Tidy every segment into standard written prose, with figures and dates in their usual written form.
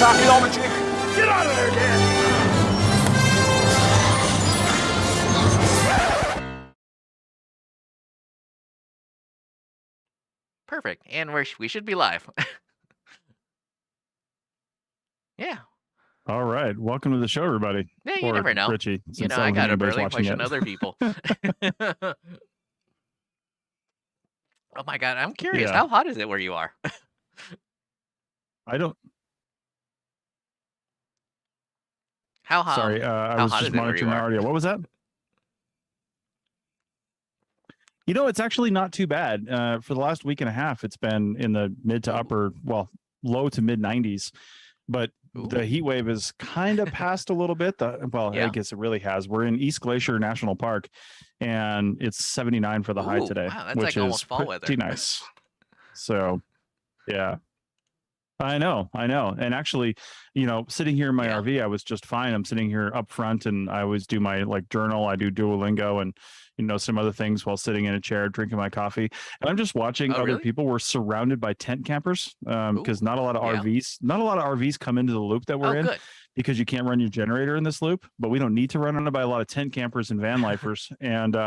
Yes, archaeology! Get out of there, Dan! Perfect. And we should be live. Yeah. All right. Welcome to the show, everybody. Yeah, you or never know. Richie. You Since know, I got up early watching pushing it. other people. Oh my God, I'm curious. Yeah. How hot is it where you are? I don't. How hot? Sorry, I how was hot just is it where monitoring you my are? audio. What was that? You know, it's actually not too bad. For the last week and a half, it's been in the mid to upper, well, low to mid 90s. But the heat wave is kind of passed a little bit. I Yeah. guess it really has. We're in East Glacier National Park, and it's 79 for the high today, Wow, that's which like is almost fall pretty weather. nice. So, yeah. I know. And actually, you know, sitting here in my RV, I was just fine. I'm sitting here up front and I always do my journal. I do Duolingo and, you know, some other things while sitting in a chair, drinking my coffee. And I'm just watching other people. We're surrounded by tent campers because not a lot of RVs come into the loop that we're in because you can't run your generator in this loop, but we don't need to run on it by a lot of tent campers and van lifers. And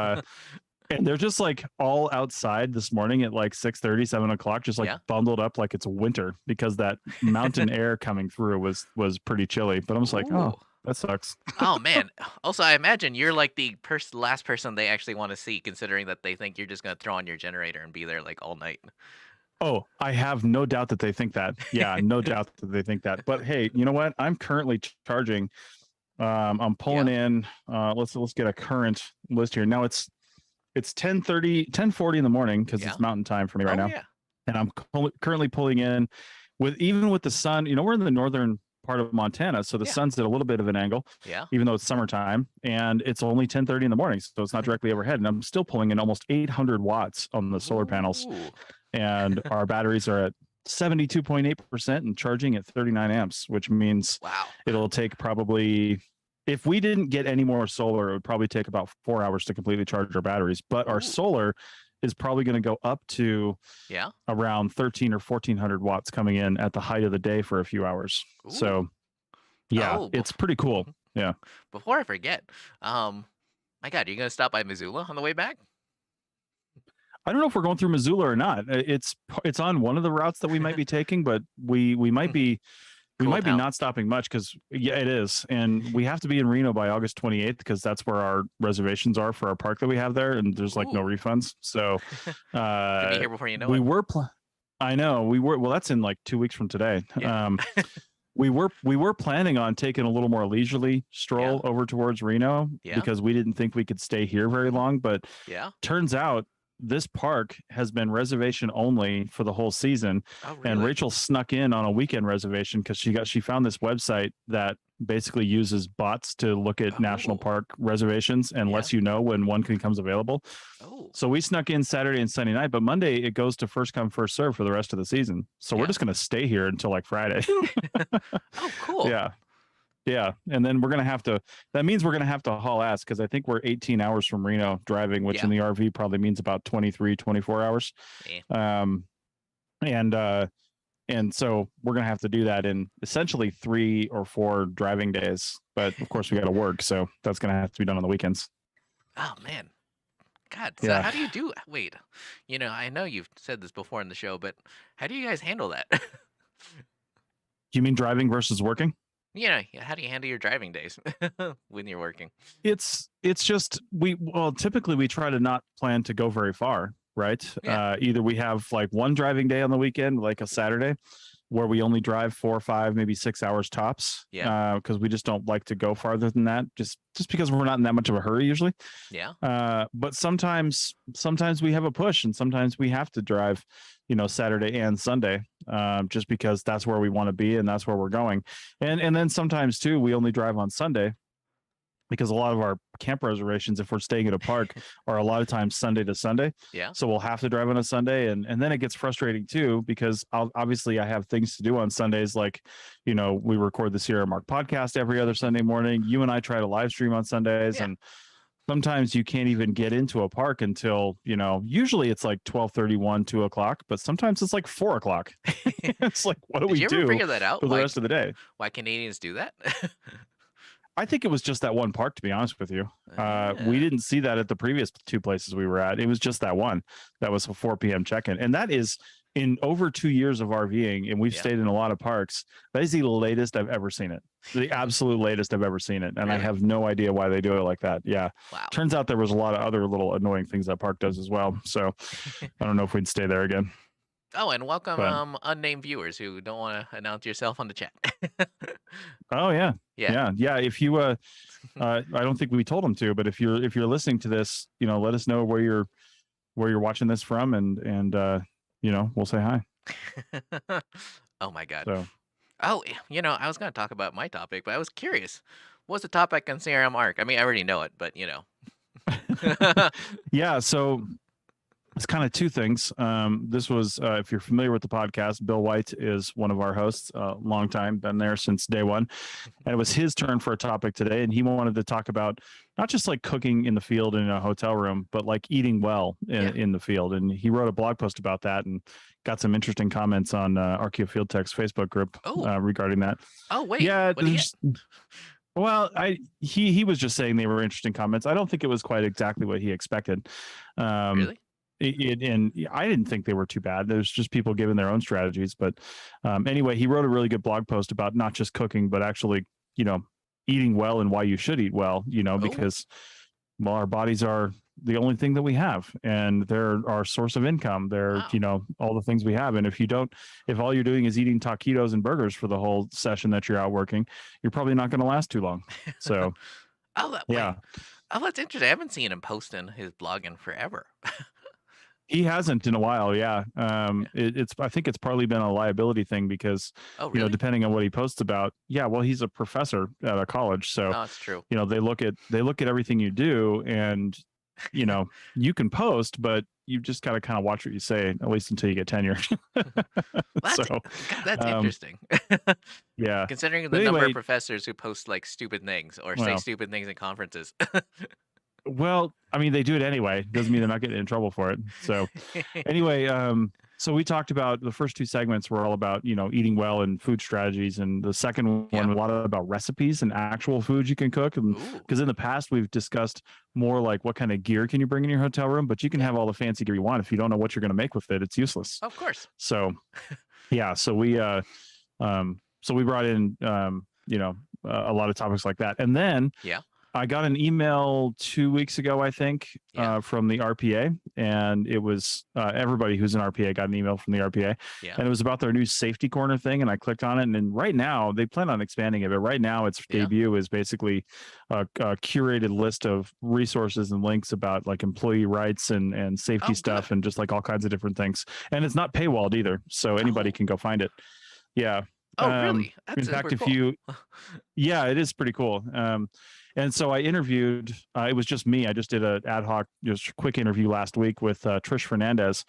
they're just like all outside this morning at like 6:30, 7 o'clock, just like bundled up like it's winter because that mountain air coming through was pretty chilly. But I'm just like, oh, that sucks. Oh man. Also, I imagine you're like the last person they actually want to see, considering that they think you're just gonna throw on your generator and be there like all night. Oh, I have no doubt that they think that. Yeah, no doubt that they think that. But hey, you know what? I'm currently charging. I'm pulling in. Let's get a current list here. Now it's 10:40 in the morning because it's mountain time for me right now. And I'm currently pulling in with the sun. You know, we're in the northern part of Montana, so the sun's at a little bit of an angle, even though it's summertime, and it's only 10:30 in the morning, so it's not directly overhead. And I'm still pulling in almost 800 watts on the solar panels, and our batteries are at 72.8% and charging at 39 amps, which means it'll take probably, if we didn't get any more solar, it would probably take about 4 hours to completely charge our batteries. But our solar is probably going to go up to around 13 or 1400 watts coming in at the height of the day for a few hours. So it's pretty cool. Yeah. Before I forget, my God, are you going to stop by Missoula on the way back? I don't know if we're going through Missoula or not. It's on one of the routes that we might be taking, but we might be not stopping much because it is, and we have to be in Reno by August 28th because that's where our reservations are for our park that we have there, and there's like no refunds. So Could be here before you know we it. were. I know we were. Well, that's in like 2 weeks from today. We were planning on taking a little more leisurely stroll over towards Reno because we didn't think we could stay here very long, but turns out this park has been reservation only for the whole season. And Rachel snuck in on a weekend reservation because she found this website that basically uses bots to look at national park reservations and lets you know when one becomes available. So we snuck in Saturday and Sunday night, but Monday it goes to first come first serve for the rest of the season. So we're just going to stay here until like Friday. Oh, cool. Yeah. And then that means we're going to have to haul ass because I think we're 18 hours from Reno driving, which in the RV probably means about 23, 24 hours. And so we're going to have to do that in essentially 3 or 4 driving days. But of course we got to work. So that's going to have to be done on the weekends. Oh man. God. So how do you do, wait, you know, I know you've said this before in the show, but how do you guys handle that? You mean driving versus working? Yeah, how do you handle your driving days when you're working? It's just typically we try to not plan to go very far, right? Either we have like one driving day on the weekend, like a Saturday, where we only drive 4 or 5, maybe 6 hours tops. Because we just don't like to go farther than that, just because we're not in that much of a hurry usually. But sometimes we have a push, and sometimes we have to drive, you know, Saturday and Sunday, just because that's where we want to be and that's where we're going. And then sometimes too, we only drive on Sunday because a lot of our camp reservations, if we're staying at a park, are a lot of times Sunday to Sunday. So we'll have to drive on a Sunday. And then it gets frustrating too, because obviously I have things to do on Sundays. Like, you know, we record the Sierra Mark podcast every other Sunday morning. You and I try to live stream on Sundays. And sometimes you can't even get into a park until, usually it's like 12:31, 2 o'clock, but sometimes it's like 4 o'clock. It's like, what do Did we you ever do figure that out? for the rest of the day? Why Canadians do that? I think it was just that one park, to be honest with you. We Ah, didn't see that at the previous two places we were at. It was just that one that was a 4 p.m. check-in. And that is in over 2 years of RVing, and we've Yeah. stayed in a lot of parks. That is the latest I've ever seen it. The absolute latest I've ever seen it. And I Really? have no idea why they do it like that. Yeah. Wow. Turns out there was a lot of other little annoying things that park does as well. So I don't know if we'd stay there again. Oh, and welcome, But unnamed viewers who don't want to announce yourself on the chat. oh yeah. Yeah. Yeah. If you I don't think we told them to, but if you're listening to this, let us know where you're watching this from, and we'll say hi. Oh my God. So Oh, I was going to talk about my topic, but I was curious. What's the topic on CRM Arc? I mean, I already know it, but yeah, so it's kind of two things. This was, if you're familiar with the podcast, Bill White is one of our hosts, long time, been there since day one. And it was his turn for a topic today. And he wanted to talk about not just like cooking in the field in a hotel room, but like eating well in the field. And he wrote a blog post about that and got some interesting comments on Archaeo Field Tech's Facebook group regarding that. Oh, wait. Yeah. What do you Well, he was just saying they were interesting comments. I don't think it was quite exactly what he expected. Really? And I didn't think they were too bad. There's just people giving their own strategies. But anyway, he wrote a really good blog post about not just cooking, but actually, eating well and why you should eat well, because, well, our bodies are the only thing that we have, and they're our source of income. They're, Wow. all the things we have. And if all you're doing is eating taquitos and burgers for the whole session that you're out working, you're probably not going to last too long. So, Wait. yeah. Oh, that's interesting. I haven't seen him posting his blog in forever. He hasn't in a while. Yeah. I think it's partly been a liability thing because, Oh, really? depending on what he posts about. Yeah. Well, he's a professor at a college. So, Oh, that's true. they look at everything you do, and, you can post, but you just got to kind of watch what you say, at least until you get tenure. That's, So, that's interesting. yeah. Considering the But number of anyway, professors who post like stupid things or say well, stupid things in conferences. I mean, they do it anyway. Doesn't mean they're not getting in trouble for it. So anyway, so we talked about the first two segments were all about, eating well and food strategies. And the second one, a lot about recipes and actual foods you can cook. And because in the past, we've discussed more like what kind of gear can you bring in your hotel room, but you can have all the fancy gear you want. If you don't know what you're going to make with it, it's useless. Of course. So, yeah. So we brought in, a lot of topics like that. And then I got an email 2 weeks ago, I think, from the RPA, and it was everybody who's an RPA got an email from the RPA, and it was about their new safety corner thing. And I clicked on it, and then right now they plan on expanding it, but right now its debut is basically a curated list of resources and links about like employee rights and safety stuff, and just like all kinds of different things. And it's not paywalled either, so anybody can go find it. Yeah. Oh, really? That's in fact, if cool. it is pretty cool. And so I interviewed, it was just me. I just did an ad hoc, just quick interview last week with Trish Fernandez,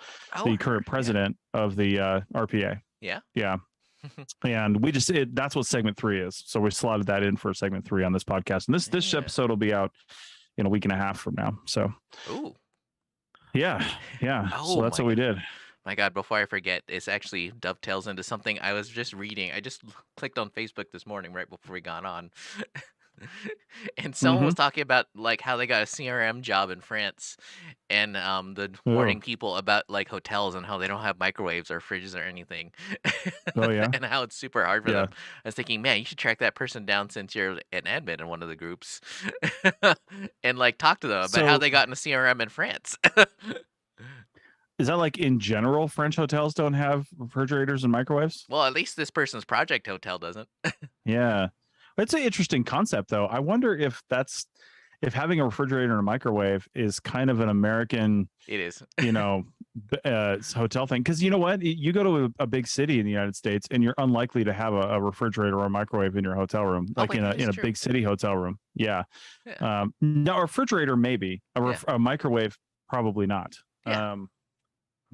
the current president of the RPA. Yeah. Yeah. And we that's what segment 3 is. So we slotted that in for segment 3 on this podcast. And this episode will be out in a week and a half from now. So, yeah. So that's what we did. My God, before I forget, this actually dovetails into something I was just reading. I just clicked on Facebook this morning right before we got on. And someone was talking about like how they got a CRM job in France, and the warning people about like hotels and how they don't have microwaves or fridges or anything. Oh yeah. And how it's super hard for them. I was thinking, man, you should track that person down since you're an admin in one of the groups, and like talk to them about how they got in a CRM in France. Is that like in general, French hotels don't have refrigerators and microwaves? Well, at least this person's project hotel doesn't. Yeah. It's an interesting concept, though. I wonder if having a refrigerator and a microwave is kind of an American, it is, hotel thing. Because you know what? You go to a big city in the United States, and you're unlikely to have a refrigerator or a microwave in your hotel room, like in a big city hotel room. Yeah. No, a refrigerator maybe. A microwave probably not.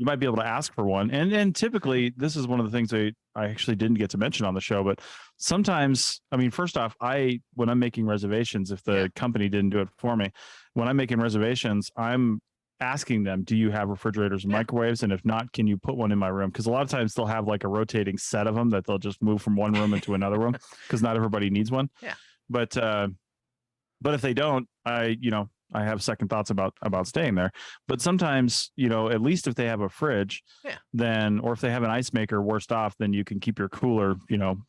you might be able to ask for one. And typically, this is one of the things I actually didn't get to mention on the show, but sometimes, I mean, first off, when I'm making reservations, if the company didn't do it for me, when I'm making reservations, I'm asking them, do you have refrigerators and microwaves? And if not, can you put one in my room? Because a lot of times they'll have like a rotating set of them that they'll just move from one room into another room because not everybody needs one. Yeah. But if they don't, I have second thoughts about staying there. But sometimes, at least if they have a fridge, then, or if they have an ice maker, worst off, then you can keep your cooler,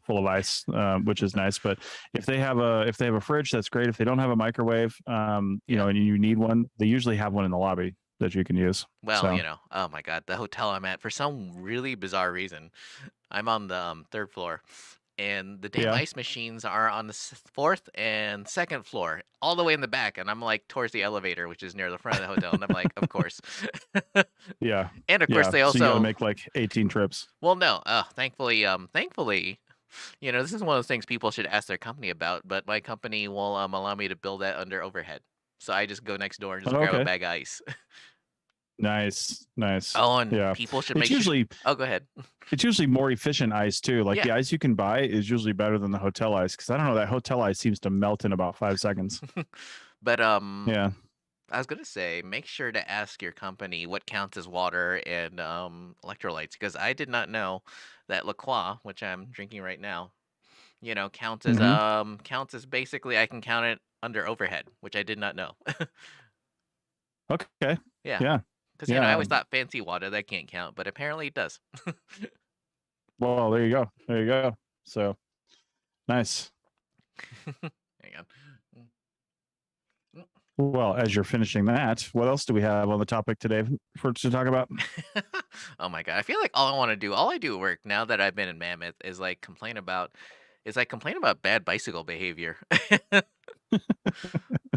full of ice, which is nice. But if they have a fridge, that's great. If they don't have a microwave, and you need one, they usually have one in the lobby that you can use. Well, So, oh my God, the hotel I'm at, for some really bizarre reason, I'm on the third floor, and the damn yeah, ice machines are on the fourth and second floor, all the way in the back, and I'm like towards the elevator, which is near the front of the hotel, and I'm like, of course. yeah, And of course, they So you got to also, make like 18 trips. well, no, thankfully, this is one of those things people should ask their company about, but my company will allow me to build that under overhead. So I just go next door and just Oh, grab a okay. bag of ice. Nice. Oh, and Yeah. people should It's make sure. usually Oh, go ahead. it's usually more efficient ice too. Like the Yeah. ice you can buy is usually better than the hotel ice because I don't know, that hotel ice seems to melt in about 5 seconds. But Yeah. I was gonna say, make sure to ask your company what counts as water and electrolytes, because I did not know that La Croix, which I'm drinking right now, Hmm. counts as basically I can count it under overhead, which I did not know. Okay. Yeah, Yeah. because I Yeah. always thought fancy water that can't count, but apparently it does. Well, there you go. There you go. So nice. Hang on. Well, as you're finishing that, what else do we have on the topic today to talk about? Oh my God, I feel like all I do at work now that I've been in Mammoth is complain about bad bicycle behavior.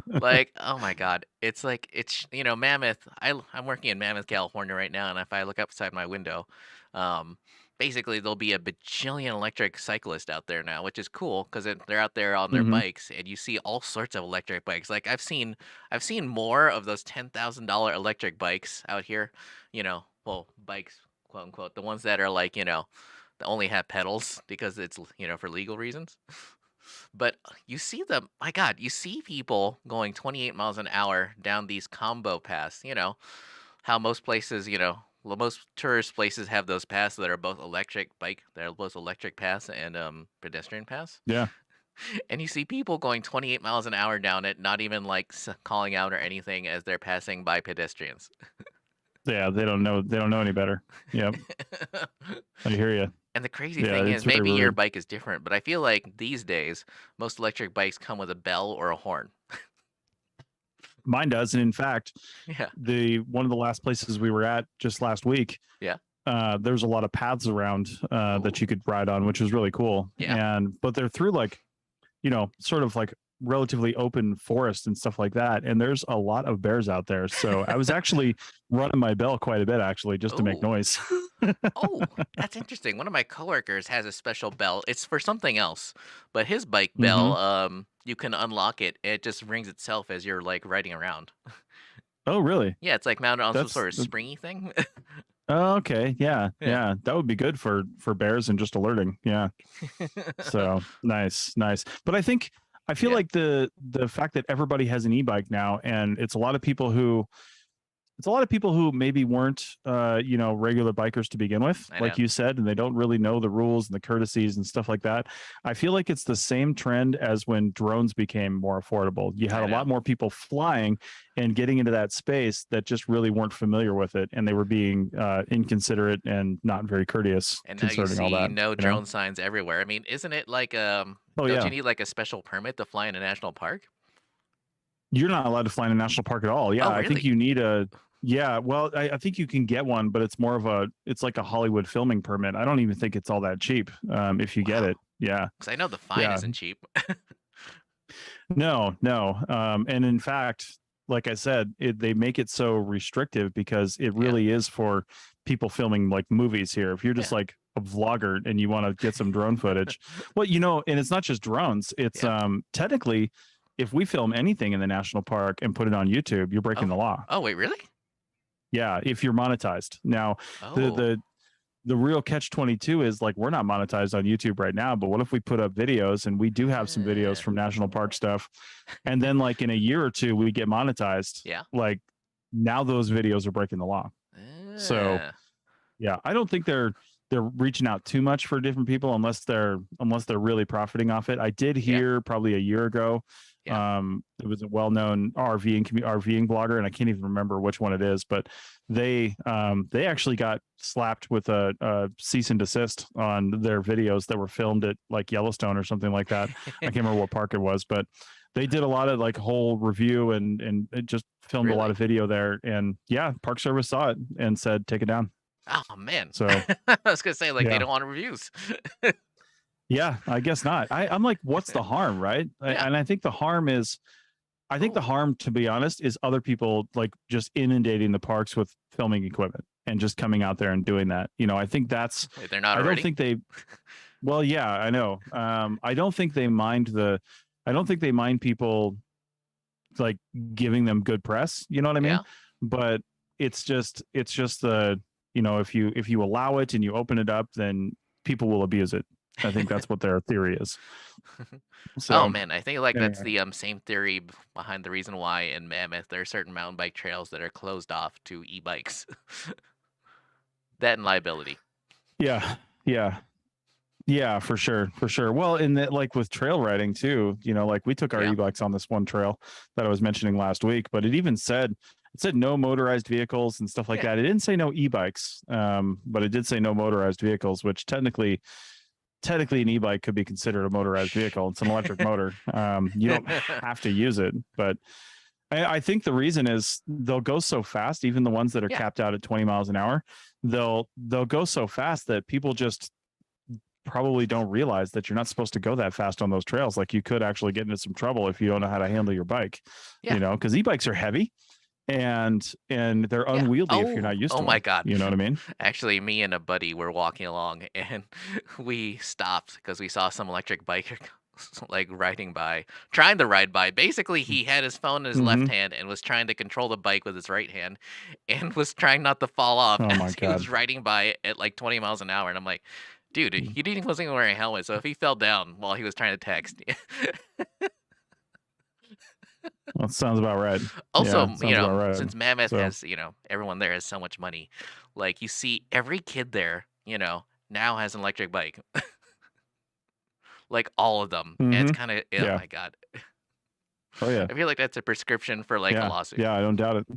Like, oh my God, it's Mammoth. I'm working in Mammoth, California right now, and if I look outside my window, um, basically there'll be a bajillion electric cyclists out there now, which is cool because they're out there on their Hmm. bikes, and you see all sorts of electric bikes. Like I've seen more of those $10,000 electric bikes out here. Well, bikes, quote unquote, the ones that are that only have pedals because it's for legal reasons. But you see them, my God, you see people going 28 miles an hour down these combo paths. How most places, most tourist places have those paths that are both electric paths and pedestrian paths. Yeah. And you see people going 28 miles an hour down it, not even calling out or anything as they're passing by pedestrians. Yeah. They don't know any better. Yep. I hear you. And the crazy Yeah. thing It's is, very maybe your rude. bike is different, but I feel like these days, most electric bikes come with a bell or a horn. Mine does. And in fact, Yeah. one of the last places we were at just last week, Yeah. there's a lot of paths around that you could ride on, which was really cool. Yeah. But they're through like, sort of like relatively open forest and stuff like that. And there's a lot of bears out there. So I was actually running my bell quite a bit, actually, just to make Oh. noise. Oh, that's interesting. One of my coworkers has a special bell. It's for something else, but his bike Hmm. bell, you can unlock it. It just rings itself as you're riding around. Oh, really? Yeah, it's mounted on some That's sort of springy thing. oh, okay. Yeah. Yeah. Yeah. That would be good for bears and just alerting. Yeah. So nice. But I feel Yeah, like the fact that everybody has an e-bike now, and it's a lot of people who maybe weren't regular bikers to begin with, I know. like you said, and they don't really know the rules and the courtesies and stuff like that. I feel like it's the same trend as when drones became more affordable. You had I a lot know. more people flying and getting into that space that just really weren't familiar with it, and they were being inconsiderate and not very courteous And now you concerning all see that, no drone signs everywhere. I mean, isn't it Oh don't you yeah. need a special permit to fly in a national park? You're not allowed to fly in a national park at all. Yeah, Oh, I think really? you need yeah, well, I think you can get one, but it's like a Hollywood filming permit. I don't even think it's all that cheap if you get Wow. it. Yeah. Because I know the fine Yeah. isn't cheap. No. And in fact, like I said, they make it so restrictive because it Yeah. really is for people filming like movies here. If you're just Yeah. like a vlogger and you want to get some drone footage, well, and it's not just drones. It's Yeah. technically, if we film anything in the national park and put it on YouTube, you're breaking Oh. the law. Oh, wait, really? Yeah, if you're monetized. Now, the Oh, the the real catch 22 is like we're not monetized on YouTube right now, but what if we put up videos, and we do have some videos eh, from national park stuff, and then like in a year or two we get monetized, yeah. like now those videos are breaking the law. So Eh, yeah, I don't think they're reaching out too much for different people unless they're really profiting off it. I did yeah, hear probably a year ago, yeah. it was a well-known RVing blogger, and I can't even remember which one it is, but they actually got slapped with a cease and desist on their videos that were filmed at like Yellowstone or something like that. I can't remember what park it was, but they did a lot of like whole review and it just filmed a lot Really? of video there. And yeah, Park Service saw it and said, take it down. Oh man. So I was gonna say like they yeah, don't want reviews. yeah, I guess not. I'm like, what's the harm, right? Yeah. And I think the harm is, I think the Oh, harm, to be honest, is other people like just inundating the parks with filming equipment and just coming out there and doing that. I think that's, wait, they're not I don't already? think they, well, yeah, I know. I don't think they mind I don't think they mind people like giving them good press. You know what I mean? Yeah. But it's just if you allow it and you open it up, then people will abuse it. I think that's what their theory is. Oh So man, I think like that's anyway, the same theory behind the reason why in Mammoth there are certain mountain bike trails that are closed off to e-bikes. That and liability. yeah, yeah, yeah, for sure, for sure. Well, in that, like with trail riding too, like we took our Yeah. e-bikes on this one trail that I was mentioning last week, but it said no motorized vehicles and stuff like Yeah. that. It didn't say no e-bikes, but it did say no motorized vehicles, which technically an e-bike could be considered a motorized vehicle. It's an electric motor. You don't have to use it, but I think the reason is they'll go so fast, even the ones that are Yeah. capped out at 20 miles an hour, they'll go so fast that people just probably don't realize that you're not supposed to go that fast on those trails. Like you could actually get into some trouble if you don't know how to handle your bike, Yeah. because e-bikes are heavy and they're Yeah. unwieldy if you're Oh, not used oh to my them. God. You know what I mean? Actually, me and a buddy were walking along and we stopped because we saw some electric biker like riding by, trying to ride by. Basically, he had his phone in his left Mm-hmm. hand and was trying to control the bike with his right hand and was trying not to fall off Oh my as he God. was riding by at like 20 miles an hour. And I'm like, dude, wasn't even wearing a helmet. So if he fell down while he was trying to text, That sounds about right. also, Yeah, sounds about right. since Mammoth So has, everyone there has so much money, like you see every kid there, now has an electric bike, like all of them. And it's mm-hmm. kind of, oh Yeah. my God. Oh yeah. I feel like that's a prescription for like a Yeah. lawsuit. Yeah, I don't doubt it.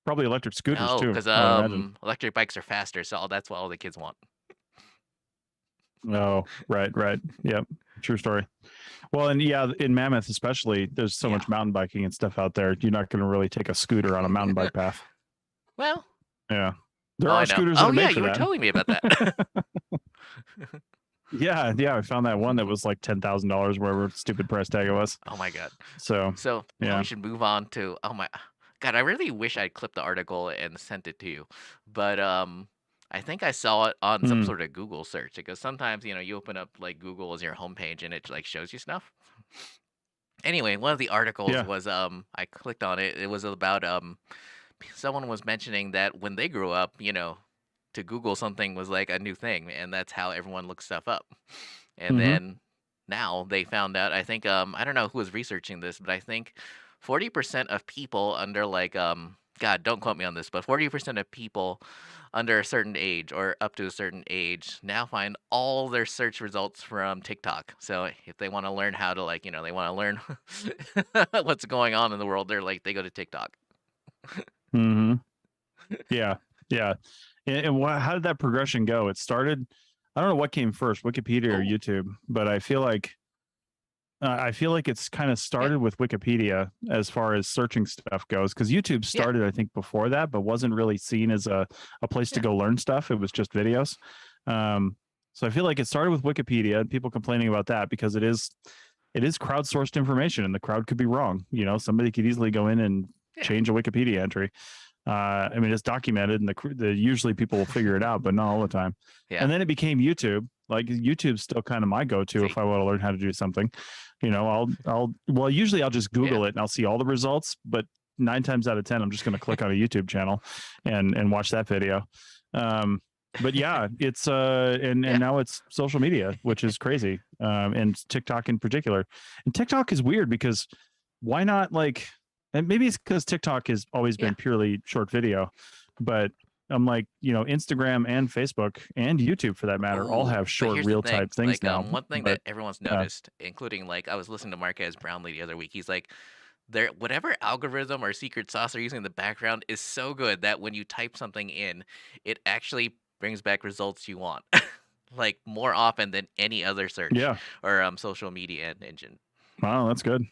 Probably electric scooters No, too, because I would imagine. electric bikes are faster, so that's what all the kids want. Oh, right, right. Yep. True story. Well, and yeah, in Mammoth especially, there's so Yeah. much mountain biking and stuff out there. You're not going to really take a scooter on a mountain bike path. Well, Yeah. There oh, I are know. scooters that Oh are yeah, made for you were that. telling me about that. Yeah, yeah. I found that one that was like $10,000, wherever stupid price tag it was. Oh my God. So So now yeah. we should move on to, oh my God, I really wish I'd clipped the article and sent it to you. But I think I saw it on some Mm, sort of Google search because sometimes, you open up like Google as your homepage and it like shows you stuff. Anyway, one of the articles yeah. was I clicked on it. It was about someone was mentioning that when they grew up, to Google something was like a new thing, and that's how everyone looks stuff up. And Mm-hmm. then now they found out, I think I don't know who was researching this, but I think 40% of people under like God, don't quote me on this, but 40% of people under a certain age or up to a certain age now find all their search results from TikTok. So if they want to learn how to like, they want to learn what's going on in the world, they go to TikTok. Mm-hmm. Yeah. Yeah. And how did that progression go? It started, I don't know what came first, Wikipedia or Oh, YouTube, but I feel like it's kind of yeah, started with Wikipedia as far as searching stuff goes, because YouTube yeah, started, I think, before that, but wasn't really seen as a place to yeah, go learn stuff. It was just videos. So I feel like it started with Wikipedia and people complaining about that because it is crowdsourced information and the crowd could be wrong. Somebody could easily go in and yeah, change a Wikipedia entry. I mean, it's documented, and usually people will figure it out, but not all the time. yeah. And then it became YouTube. Like YouTube's still kind of my go-to See, if I want to learn how to do something. Usually I'll just yeah, Google it and I'll see all the results. But 9 times out of 10, I'm just going to click on a YouTube channel and watch that video. But yeah, it's and now it's social media, which is crazy. And TikTok in particular. And TikTok is weird because why not, like, and maybe it's because TikTok has always been purely short video, but I'm like, Instagram and Facebook and YouTube for that matter all have short real type things like, now. one thing that everyone's noticed, including, like, I was listening to Marquez Brownlee the other week. He's like, whatever algorithm or secret sauce they're using in the background is so good that when you type something in, it actually brings back results you want, like more often than any other search or social media engine. Wow, that's good.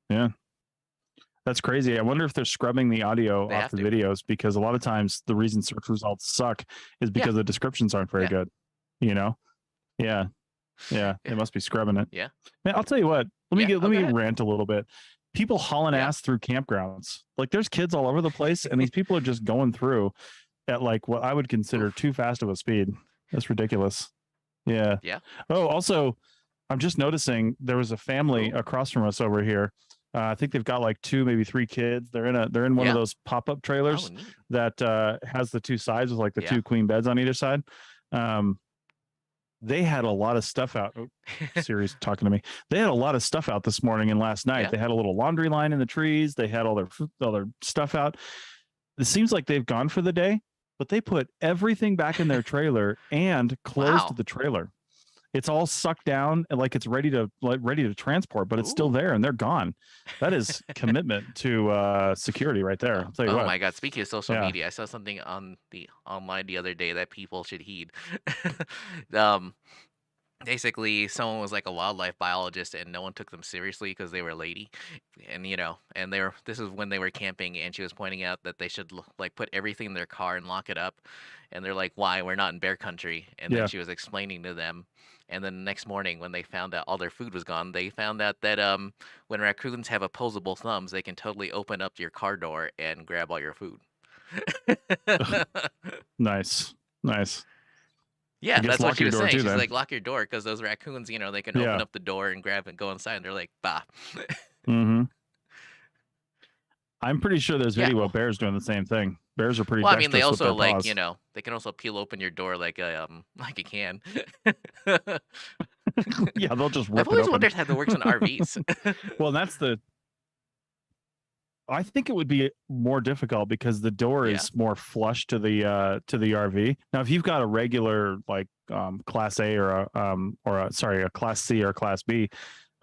Yeah. That's crazy. I wonder if they're scrubbing the audio off the videos, because a lot of times the reason search results suck is because the descriptions aren't very good. Yeah. They must be scrubbing it. Yeah. Man, I'll tell you what. Let me rant a little bit. People hauling ass through campgrounds. Like, there's kids all over the place, and these people are just going through at, like, what I would consider too fast of a speed. That's ridiculous. Yeah. Oh, also, I'm just noticing there was a family across from us over here. I think they've got like 2, maybe 3 kids. They're in one of those pop-up trailers that has the 2 sides with like the 2 queen beds on either side. They had a lot of stuff out. Siri's talking to me. They had a lot of stuff out this morning and last night. They had a little laundry line in the trees. They had all their stuff out. It seems like they've gone for the day, but they put everything back in their trailer and closed the trailer. It's all sucked down and like it's ready to transport, but it's still there and they're gone. That is commitment to security right there. I'll tell you what. Oh my God! Speaking of social media, I saw something on the online the other day that people should heed. Basically, someone was like a wildlife biologist, and no one took them seriously because they were lady, and this is when they were camping, and she was pointing out that they should like put everything in their car and lock it up, and they're like, "Why? We're not in bear country." And then she was explaining to them. And then the next morning, when they found out all their food was gone, they found out that when raccoons have opposable thumbs, they can totally open up your car door and grab all your food. Nice. Yeah, that's what she was saying. She's like, lock your door, because those raccoons, they can open up the door and grab and go inside. And they're like, bah. I'm pretty sure there's video of bears doing the same thing. Bears are pretty. Well, I mean, they also like they can also peel open your door like a can. Yeah, they'll just. I've always wondered how that works in RVs. Well, I think it would be more difficult because the door is more flush to the RV. Now, if you've got a regular like Class A or a Class C or Class B,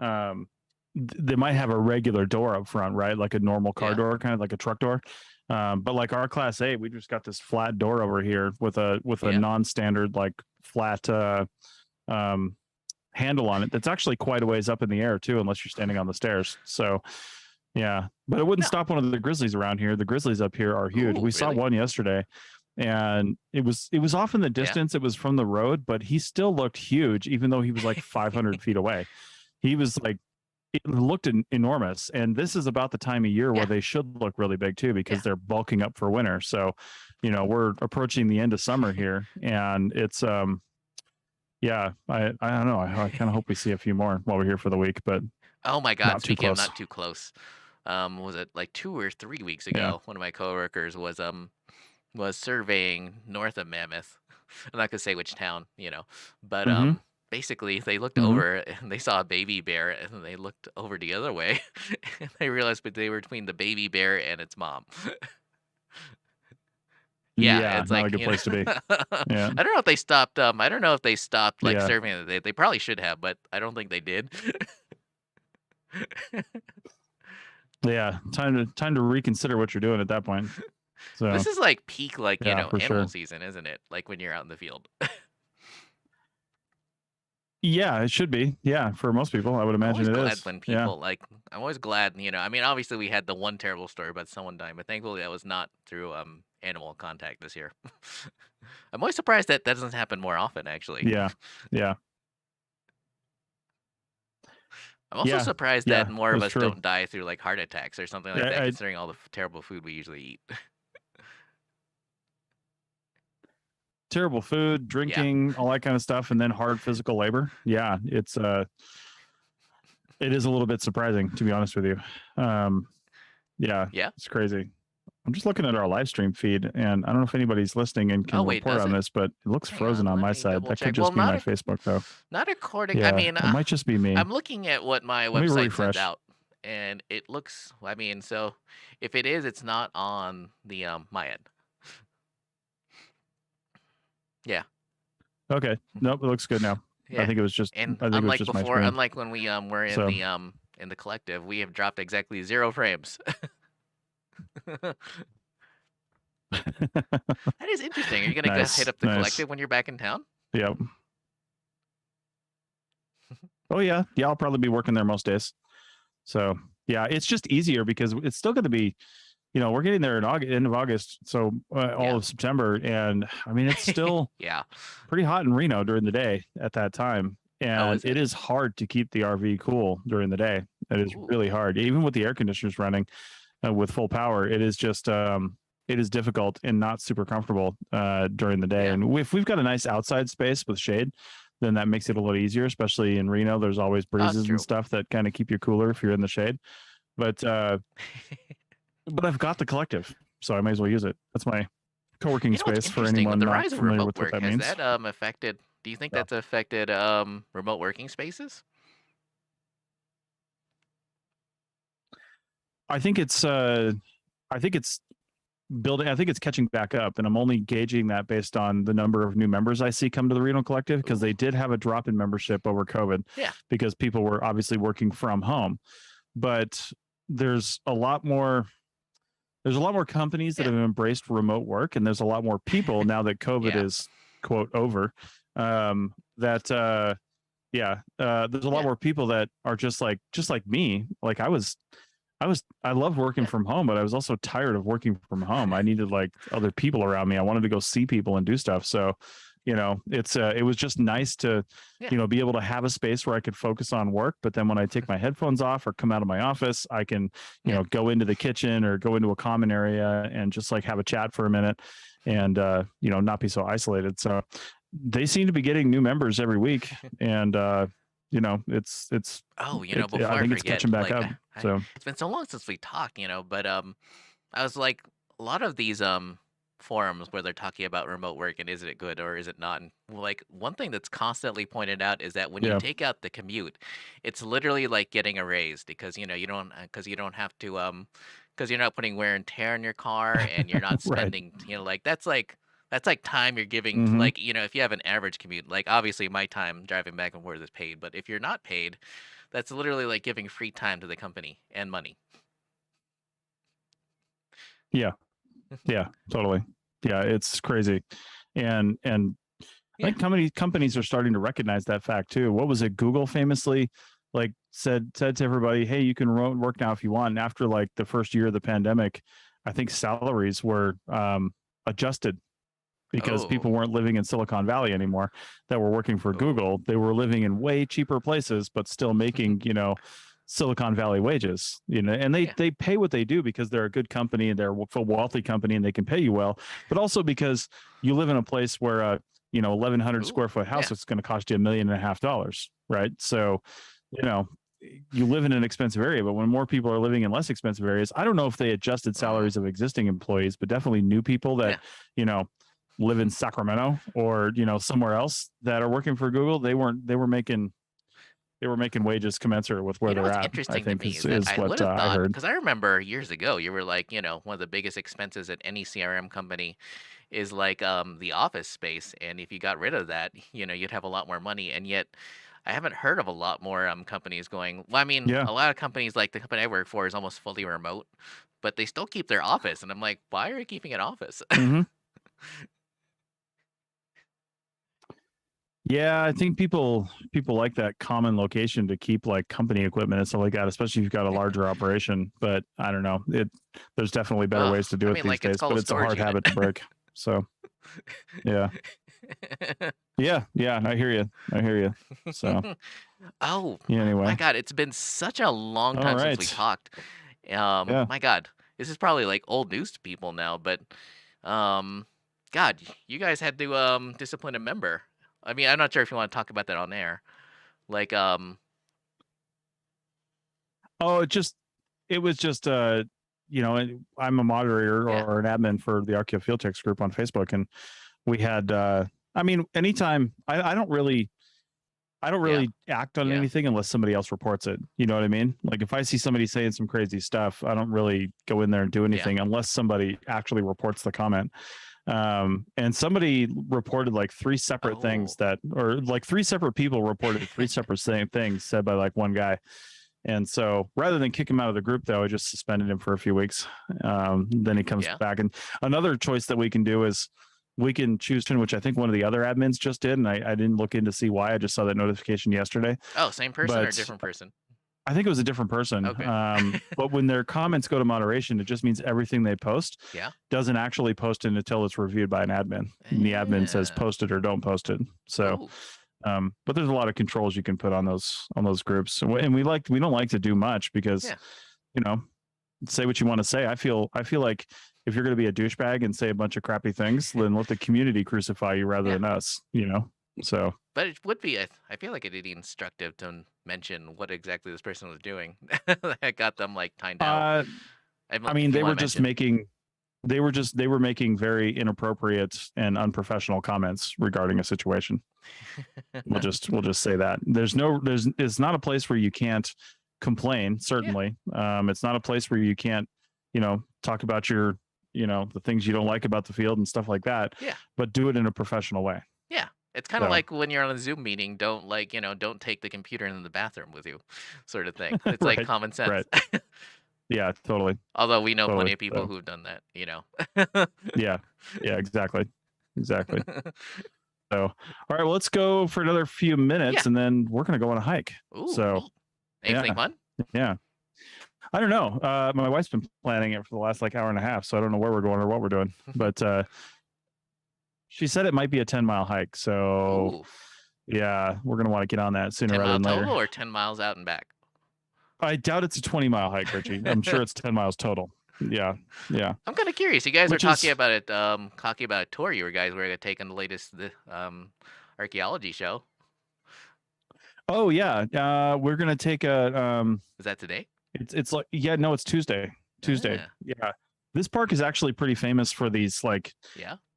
they might have a regular door up front, right? Like a normal car door, kind of like a truck door. But like our Class A, we just got this flat door over here with a non-standard like flat handle on it. That's actually quite a ways up in the air too, unless you're standing on the stairs. So yeah, but it wouldn't stop one of the grizzlies around here. The grizzlies up here are huge. We saw one yesterday, and it was off in the distance. It was from the road, but he still looked huge, even though he was like 500 feet away. He was like, it looked enormous. And this is about the time of year where they should look really big too, because they're bulking up for winter. So, we're approaching the end of summer here, and it's I don't know. I kind of hope we see a few more while we're here for the week, but oh my God, speaking of not too close. Was it like 2 or 3 weeks ago? One of my coworkers was surveying north of Mammoth. I'm not gonna say which town, but basically they looked over and they saw a baby bear, and then they looked over the other way and they realized they were between the baby bear and its mom. It's not like a good place to be. Yeah, I don't know if they stopped. I don't know if they stopped like surveying it. They probably should have, but I don't think they did. Yeah, time to reconsider what you're doing at that point. So this is like peak, like animal season, isn't it? Like when you're out in the field. Yeah, it should be. Yeah, for most people, I would imagine it is. When people I'm always glad. I mean, obviously we had the one terrible story about someone dying, but thankfully that was not through animal contact this year. I'm always surprised that doesn't happen more often, actually. Yeah. I'm also surprised that more of us don't die through like heart attacks or something like that, considering all the terrible food we usually eat. Terrible food, drinking, all that kind of stuff, and then hard physical labor. Yeah, it is a little bit surprising, to be honest with you. Yeah, Yeah. it's crazy. I'm just looking at our live stream feed, and I don't know if anybody's listening and can Oh wait, report does on it? this, but it looks Hang frozen on, on let my me side. double That could check. Well, just be my Facebook, though. not according. I Yeah, mean, it might just be me. I'm looking at what my Let me website sends refresh. out, and it looks. I mean, so if it is, it's not on the my end. Yeah. Okay, nope, it looks good now. Yeah. I think it was just. And I think it was unlike just my before, screen. unlike when we were So in the collective, we have dropped exactly 0 frames. That is interesting. Are you gonna go hit nice, up the nice. collective when you're back in town? Yep. Oh yeah, yeah. I'll probably be working there most days. So yeah, it's just easier because it's still going to be, we're getting there in August, end of August, so all Yeah. of September, and I mean it's still Yeah. pretty hot in Reno during the day at that time, Oh, and is it it? is hard to keep the RV cool during the day. It is Ooh. really hard, even with the air conditioners running with full power. It is just it is difficult and not super comfortable during the day. Yeah. And if we've got a nice outside space with shade, then that makes it a little easier, especially in Reno. There's always breezes true. and stuff that kind of keep you cooler if you're in the shade. But I've got the collective, so I may as well use it. That's my co-working You know what's space for interesting? With anyone the not rise of familiar remote with what work, that has means. that affected? Do you think Yeah. that's affected remote working spaces? I think it's building. I think it's catching back up, and I'm only gauging that based on the number of new members I see come to the Reno Collective, because they did have a drop in membership over COVID. Yeah. Because people were obviously working from home, but there's a lot more companies that have embraced remote work, and there's a lot more people now that COVID is quote over. There's a lot more people that are just like me. Like I loved working from home, but I was also tired of working from home. I needed like other people around me. I wanted to go see people and do stuff. So, it was just nice to, be able to have a space where I could focus on work. But then when I take my headphones off or come out of my office, I can, go into the kitchen or go into a common area and just like have a chat for a minute and, not be so isolated. So they seem to be getting new members every week. And, it's Oh, I before think I it's forget, catching back up. So it's been so long since we talked, but I was like, a lot of these forums where they're talking about remote work and is it good or is it not? And like one thing that's constantly pointed out is that when you take out the commute, it's literally like getting a raise because you don't have to because you're not putting wear and tear in your car and you're not Right. spending like that's like time you're giving to, like if you have an average commute, like obviously my time driving back and forth is paid, but if you're not paid, that's literally like giving free time to the company and money. Yeah. Yeah, totally. Yeah, it's crazy. And I think companies are starting to recognize that fact too. What was it? Google famously like said to everybody, "Hey, you can work now if you want." And after like the first year of the pandemic, I think salaries were adjusted because people weren't living in Silicon Valley anymore that were working for Google. They were living in way cheaper places, but still making, Silicon Valley wages, and they pay what they do because they're a good company and they're a wealthy company and they can pay you well, but also because you live in a place where 1,100 square foot house is going to cost you $1.5 million, right? So, you live in an expensive area, but when more people are living in less expensive areas, I don't know if they adjusted salaries of existing employees, but definitely new people that, live in Sacramento or, somewhere else that are working for Google, they were making wages commensurate with where they're What's at. interesting I think to me is that I what would have I thought, heard. because I remember years ago you were like, one of the biggest expenses at any CRM company is like the office space, and if you got rid of that, you'd have a lot more money, and yet I haven't heard of a lot more companies going. Well, I mean, a lot of companies like the company I work for is almost fully remote, but they still keep their office, and I'm like, why are you keeping an office? Yeah, I think people like that common location to keep like company equipment and stuff like that, especially if you've got a larger operation. But I don't know. There's definitely better ways to do it these like, it's days, called but a it's a storage hard unit. habit to break. So yeah. Yeah, I hear you. So Oh, anyway. my God, it's been such a long All time since we right. talked. My God, this is probably like old news to people now, but God, you guys had to discipline a member. I mean, I'm not sure if you want to talk about that on air. Like Oh, it was just I'm a moderator Yeah. or an admin for the Archeo Field Checks group on Facebook, and we had, anytime I don't really act on Yeah. anything unless somebody else reports it. You know what I mean? Like if I see somebody saying some crazy stuff, I don't really go in there and do anything unless somebody actually reports the comment. And somebody reported like three separate things three separate people reported three separate same things said by like one guy. And so rather than kick him out of the group, though, I just suspended him for a few weeks. Then he comes back. And another choice that we can do is we can choose to, which I think one of the other admins just did. And I didn't look in to see why. I just saw that notification yesterday. Oh, same person or different person? I think it was a different person. Okay. But when their comments go to moderation, it just means everything they post doesn't actually post it until it's reviewed by an admin. And the admin says post it or don't post it. So, but there's a lot of controls you can put on those groups. And we don't like to do much because, say what you want to say. I feel like if you're going to be a douchebag and say a bunch of crappy things, then let the community crucify you rather than us, So, but it would be, I feel like it'd be instructive to mention what exactly this person was doing that got them like timed out. They were making very inappropriate and unprofessional comments regarding a situation. We'll just say that it's not a place where you can't complain. Certainly. It's not a place where you can't, talk about your, the things you don't like about the field and stuff like that. Yeah. But do it in a professional way. Yeah. It's kind of like when you're on a Zoom meeting, don't take the computer in the bathroom with you, sort of thing. It's like common sense. Right. Yeah, totally. Although we know plenty of people who've done that, Yeah, exactly. So, all right, well, let's go for another few minutes and then we're going to go on a hike. Ooh, so, anything fun? Yeah. I don't know. My wife's been planning it for the last hour and a half, so I don't know where we're going or what we're doing. But she said it might be a 10-mile hike. So, yeah, we're going to want to get on that sooner rather than later. 10 miles total or 10 miles out and back? I doubt it's a 20-mile hike, Richie. I'm sure it's 10 miles total. Yeah. I'm kind of curious. You guys are talking about it, talking about a tour you guys were going to take on the latest archaeology show. Oh, yeah. We're going to take a... Is that today? It's like, no, it's Tuesday. Yeah. This park is actually pretty famous for these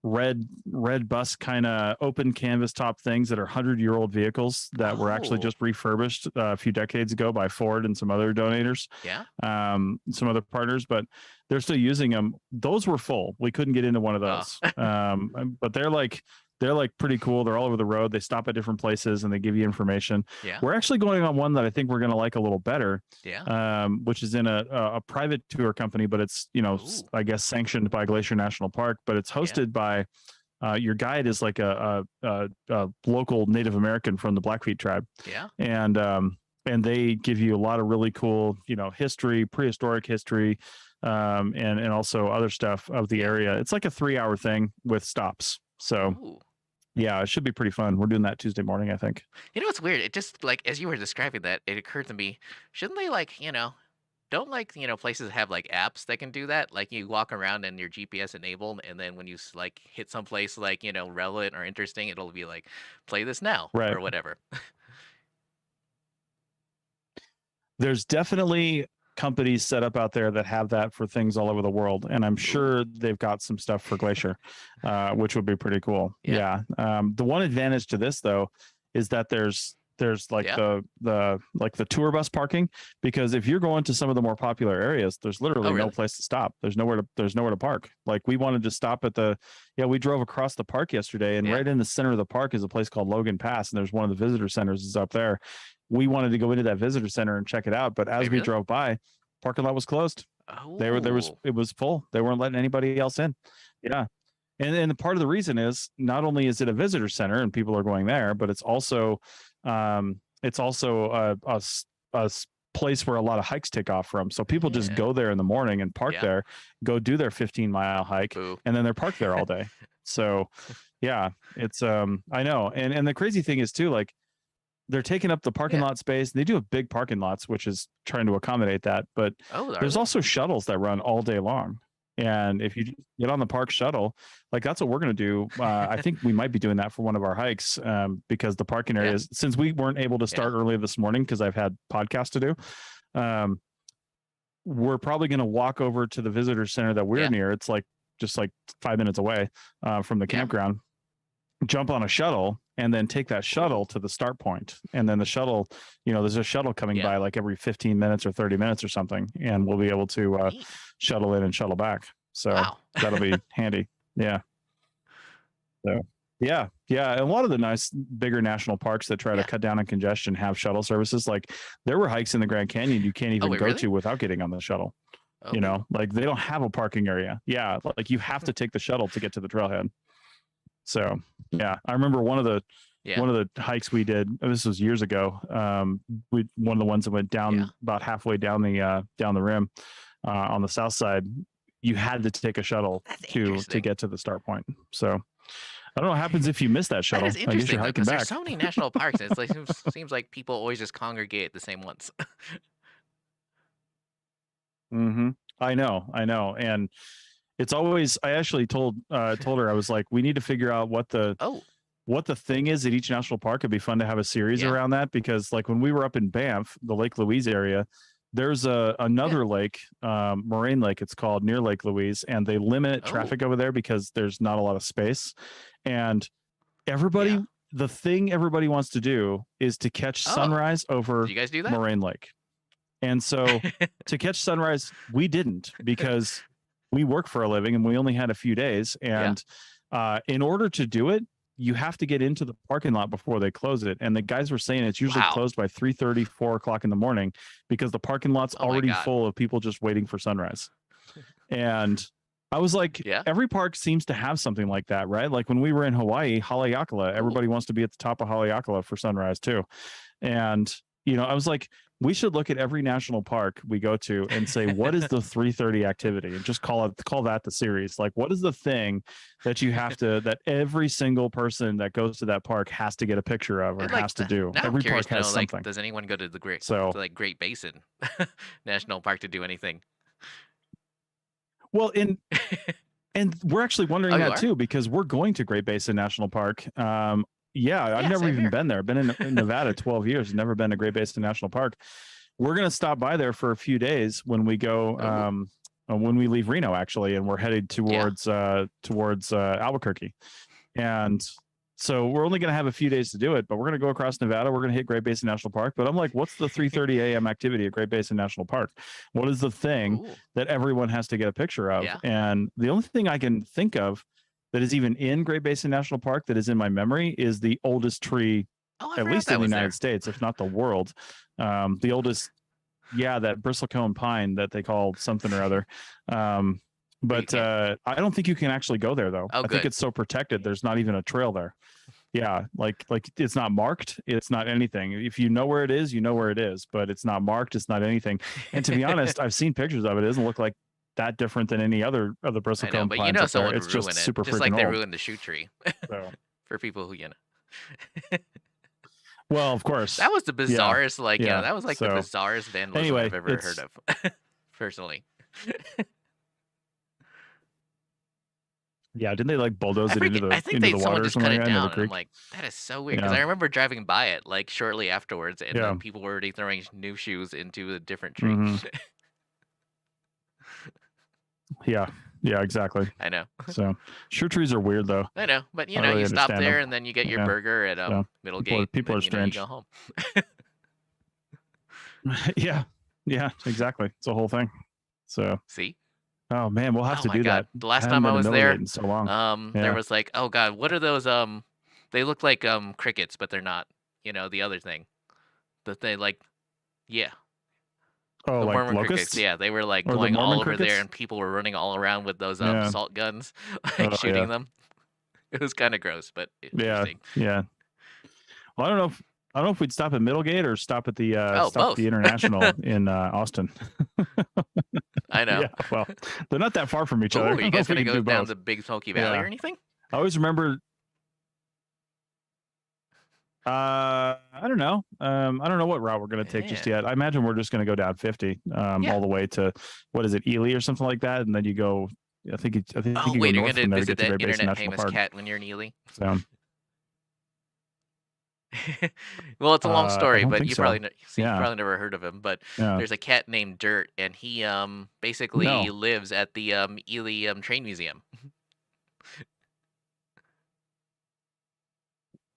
red bus kind of open canvas top things that are 100-year-old vehicles that were actually just refurbished a few decades ago by Ford and some other donators. Some other partners, but they're still using them. Those were full. We couldn't get into one of those. But they're pretty cool. They're all over the road. They stop at different places and they give you information. We're actually going on one that I think we're going to like a little better. Which is in a private tour company, but it's, I guess sanctioned by Glacier National Park, but it's hosted by your guide is like a local Native American from the Blackfeet tribe. And they give you a lot of really cool, history, prehistoric history, and also other stuff of the area. It's like a 3-hour thing with stops. So yeah, it should be pretty fun. We're doing that Tuesday morning, I think. What's weird? It just as you were describing that, it occurred to me, shouldn't they don't places have apps that can do that? Like you walk around and your GPS enabled, and then when you hit someplace relevant or interesting, it'll be like, play this now or whatever. There's definitely companies set up out there that have that for things all over the world, and I'm sure they've got some stuff for Glacier, which would be pretty cool. The one advantage to this though is that there's the tour bus parking, because if you're going to some of the more popular areas, there's literally no place to stop. There's nowhere to park. Like we wanted to stop at we drove across the park yesterday, and right in the center of the park is a place called Logan Pass, and there's one of the visitor centers is up there. We wanted to go into that visitor center and check it out, but as we drove by, parking lot was closed. It was full. They weren't letting anybody else in. Yeah. And part of the reason is not only is it a visitor center and people are going there, but it's also a place where a lot of hikes take off from. So people just go there in the morning and park there, go do their 15-mile hike, and then they're parked there all day. So yeah, it's I know. And the crazy thing is too, they're taking up the parking lot space. They do have big parking lots, which is trying to accommodate that. But there's also shuttles that run all day long. And if you get on the park shuttle, that's what we're going to do. I think we might be doing that for one of our hikes, because the parking areas, since we weren't able to start early this morning because I've had podcasts to do, we're probably going to walk over to the visitor center that we're near. It's like just like 5 minutes away from the campground. Jump on a shuttle and then take that shuttle to the start point. And then the shuttle, there's a shuttle coming by like every 15 minutes or 30 minutes or something. And we'll be able to shuttle in and shuttle back. So that'll be handy. Yeah. So yeah. And a lot of the nice bigger national parks that try to cut down on congestion have shuttle services. Like there were hikes in the Grand Canyon you can't even go to without getting on the shuttle. Like they don't have a parking area. Yeah. Like you have to take the shuttle to get to the trailhead. So yeah, I remember one of the hikes we did. This was years ago. One of the ones that went down about halfway down the rim on the south side. You had to take a shuttle to get to the start point. So I don't know what happens if you miss that shuttle. That is interesting because there's so many national parks. And it's like seems like people always just congregate at the same ones. I know, and it's always. I actually told her, I was like, we need to figure out what the thing is at each national park. It'd be fun to have a series around that, because like when we were up in Banff, the Lake Louise area, there's another lake, Moraine Lake it's called, near Lake Louise, and they limit traffic over there because there's not a lot of space. And the thing everybody wants to do is to catch sunrise over you guys do that? Moraine Lake. And so to catch sunrise, we didn't, because we work for a living and we only had a few days. And in order to do it, you have to get into the parking lot before they close it. And the guys were saying it's usually closed by 3:30, 4 o'clock in the morning, because the parking lot's already full of people just waiting for sunrise. And I was like, every park seems to have something like that, right? Like when we were in Hawaii, Haleakala, everybody wants to be at the top of Haleakala for sunrise too. And, I was like, we should look at every national park we go to and say, what is the 3:30 activity? And just call that the series. Like, what is the thing that you have to, that every single person that goes to that park has to get a picture of or has to do? Every park has something. Like, does anyone go to the Great Basin National Park to do anything? Well, and we're actually wondering that too, because we're going to Great Basin National Park. I've never even been there. I've been in Nevada 12 years, never been to Great Basin National Park. We're going to stop by there for a few days when we go, when we leave Reno, actually, and we're headed towards Albuquerque. And so we're only going to have a few days to do it, but we're going to go across Nevada. We're going to hit Great Basin National Park. But I'm like, what's the 3:30 a.m. activity at Great Basin National Park? What is the thing that everyone has to get a picture of? And the only thing I can think of that is even in Great Basin National Park that is in my memory is the oldest tree, at least in the United States, if not the world. The oldest, that bristlecone pine that they call something or other. But I don't think you can actually go there though. I think it's so protected. There's not even a trail there. Yeah, like it's not marked. It's not anything. If you know where it is, you know where it is. But it's not marked. It's not anything. And to be honest, I've seen pictures of it. It doesn't look like that different than any other of the bristlecone pines. But you know, someone it's just super just freaking like they old. ruined the shoe tree for people who Well, of course. That was the bizarrest, that was like the bizarrest vandalism I've ever heard of, personally. Yeah, didn't they like bulldoze it into the I think they someone just cut it down, and I'm like, that is so weird, because I remember driving by it like shortly afterwards, and then people were already throwing new shoes into a different tree. Yeah, exactly. I know. So shoe trees are weird though. I know, but you really stop there and then you get your burger at Middlegate. People are strange. You go home. Yeah, exactly. It's a whole thing. So see. Oh man, we'll have to do that. The last time I was there, in so long. There was like, oh god, what are those? They look like crickets, but they're not. The other thing, that they like, Oh, the like Mormon locusts? crickets. Yeah, they were like Or the going all Mormon over crickets? there, and people were running all around with those salt guns, yeah. shooting them. It was kind of gross, but interesting. Yeah. Well, I don't know if we'd stop at Middlegate or stop at the both. the International in Austin. I know. Yeah, well, they're not that far from each other. Ooh, are you guys gonna We can go do down both. the Big Smoky Valley or anything? I always remember. I don't know. I don't know what route we're going to take just yet. I imagine we're just going to go down 50 all the way to, what is it, Ely or something like that, and then you go. I think you wait, go you're north going from to there visit get to that Great Basin internet National famous Park. cat when you're in Ely? So. Well, it's a long I story, don't but think you so. probably you Yeah. probably never heard of him. But Yeah. there's a cat named Dirt, and he basically No. lives at the Ely Train Museum.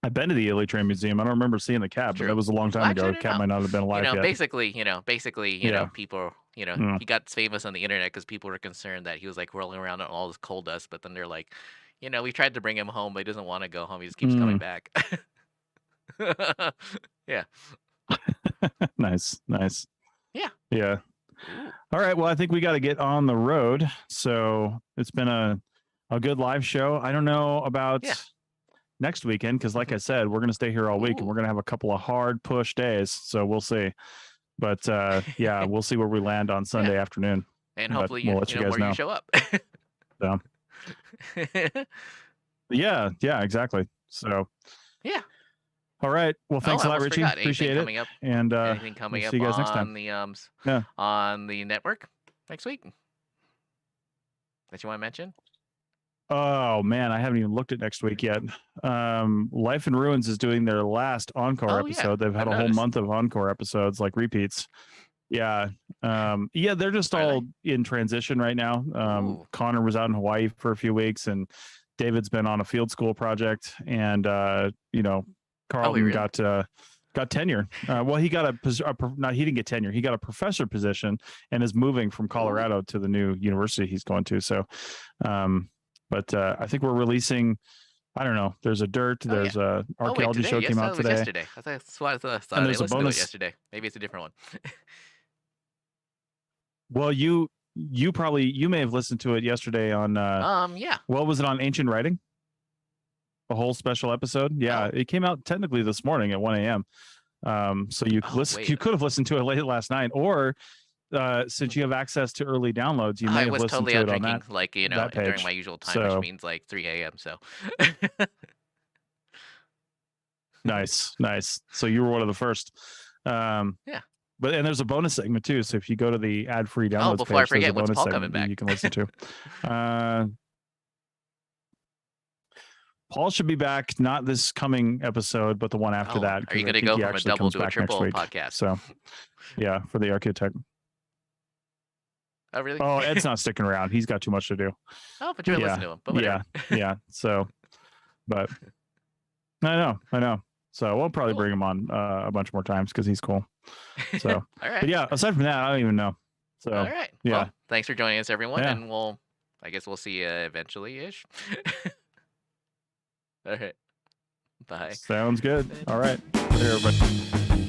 I've been to the Ely Train Museum. I don't remember seeing the cat, but True. that was a long Well, time actually, I ago. don't Cat know. might not have been alive yet. Basically, Yeah. people, Mm. he got famous on the internet because people were concerned that he was like rolling around in all this coal dust. But then they're like, we tried to bring him home, but he doesn't want to go home. He just keeps coming back. Yeah. Nice. Yeah. Yeah. Ooh. All right. Well, I think we got to get on the road. So it's been a good live show. I don't know about next weekend because, like I said, we're going to stay here all week and we're going to have a couple of hard push days. So we'll see. But yeah, we'll see where we land on Sunday afternoon. And hopefully, we'll let you guys know. You show up. So. Yeah, exactly. So. Yeah. All right. Well, thanks a lot, Richie. Forgot. Appreciate it. Up? And anything coming we'll up see you guys next on time. the on the network next week that you want to mention? Oh man, I haven't even looked at next week yet. Life in Ruins is doing their last encore episode. They've had a whole month of encore episodes, like repeats. Yeah. They're just all in transition right now. Connor was out in Hawaii for a few weeks, and David's been on a field school project, and Carlton got tenure. Well, he got he didn't get tenure. He got a professor position and is moving from Colorado to the new university he's going to. So, but I think we're releasing. I don't know. There's a Dirt. There's a Archaeology show came out today. Yesterday. That's why I thought and there's I a listened to bonus it yesterday. Maybe it's a different one. Well, you may have listened to it yesterday on. What was it on Ancient Writing? A whole special episode. Yeah, it came out technically this morning at 1 a.m. So you could have listened to it late last night, or since you have access to early downloads, you may have listened to it on that. Like during my usual time, which means like 3 a.m. So. Nice. So you were one of the first. But there's a bonus segment too. So if you go to the ad-free downloads before I page, there's forget, a bonus Paul segment coming back? you can listen to. Paul should be back not this coming episode, but the one after that. Are you going to go from a double to a triple podcast? So, yeah, for the architect. Oh, really? Oh, Ed's not sticking around. He's got too much to do. Oh, but you're listening to him. But whatever. Yeah. So, but I know. So we'll probably bring him on a bunch more times because he's cool. So, all right. But yeah, aside from that, I don't even know. So, all right. Yeah. Well, thanks for joining us, everyone, and I guess we'll see you eventually-ish. All right. Bye. Sounds good. All right. Later, everybody.